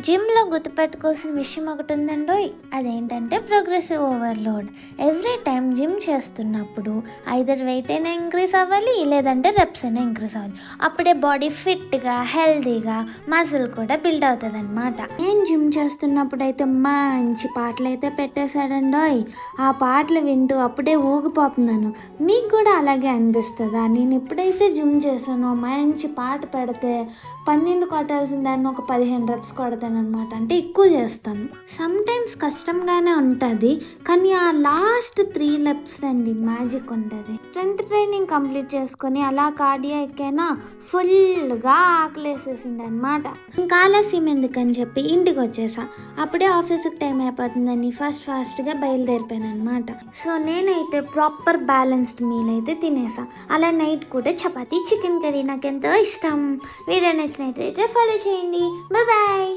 జిమ్లో గుర్తుపెట్టుకోవాల్సిన విషయం ఒకటి ఉందండోయ్, అదేంటంటే progressive overload. Every time gym చేస్తున్నప్పుడు ఐదర్ వెయిట్ అయినా ఇంక్రీజ్ అవ్వాలి, లేదంటే రెప్స్ అయినా ఇంక్రీజ్ అవ్వాలి. అప్పుడే బాడీ ఫిట్గా హెల్తీగా మజిల్ కూడా బిల్డ్ అవుతుంది అనమాట. నేను జిమ్ చేస్తున్నప్పుడు అయితే మంచి పాటలు అయితే పెట్టేశాడండోయ్. ఆ పాటలు వింటూ అప్పుడే ఊగిపోతున్నాను. మీకు కూడా అలాగే అనిపిస్తుందా? నేను ఎప్పుడైతే జిమ్ చేశానో మంచి పాట పెడితే 12 కొట్టాల్సిన దాన్ని ఒక 15 రెప్స్ కొడతాను అనమాట. అంటే ఎక్కువ చేస్తాను. సమ్ టైమ్స్ కష్టంగానే ఉంటుంది, కానీ ఆ లాస్ట్ 3 రెప్స్ అండి మ్యాజిక్ ఉంటుంది. స్ట్రెంత్ ట్రైనింగ్ కంప్లీట్ చేసుకొని అలా కార్డియో ఎక్కానా ఫుల్గా ఆకలేసేసింది అనమాట. ఇంకా ఆలస్యం ఎందుకని చెప్పి ఇంటికి వచ్చేసా. అప్పుడే ఆఫీస్కి టైం అయిపోతుందని ఫాస్ట్గా బయలుదేరిపోయాను అనమాట. సో నేనైతే ప్రాపర్ బ్యాలెన్స్డ్ మీల్ అయితే తినేసా. అలా నైట్ కూడా చపాతీ చికెన్ కర్రీ నాకు ఎంతో ఇష్టం. వీడియో నచ్చినట్లయితే ఫాలో చేయండి. బాయ్.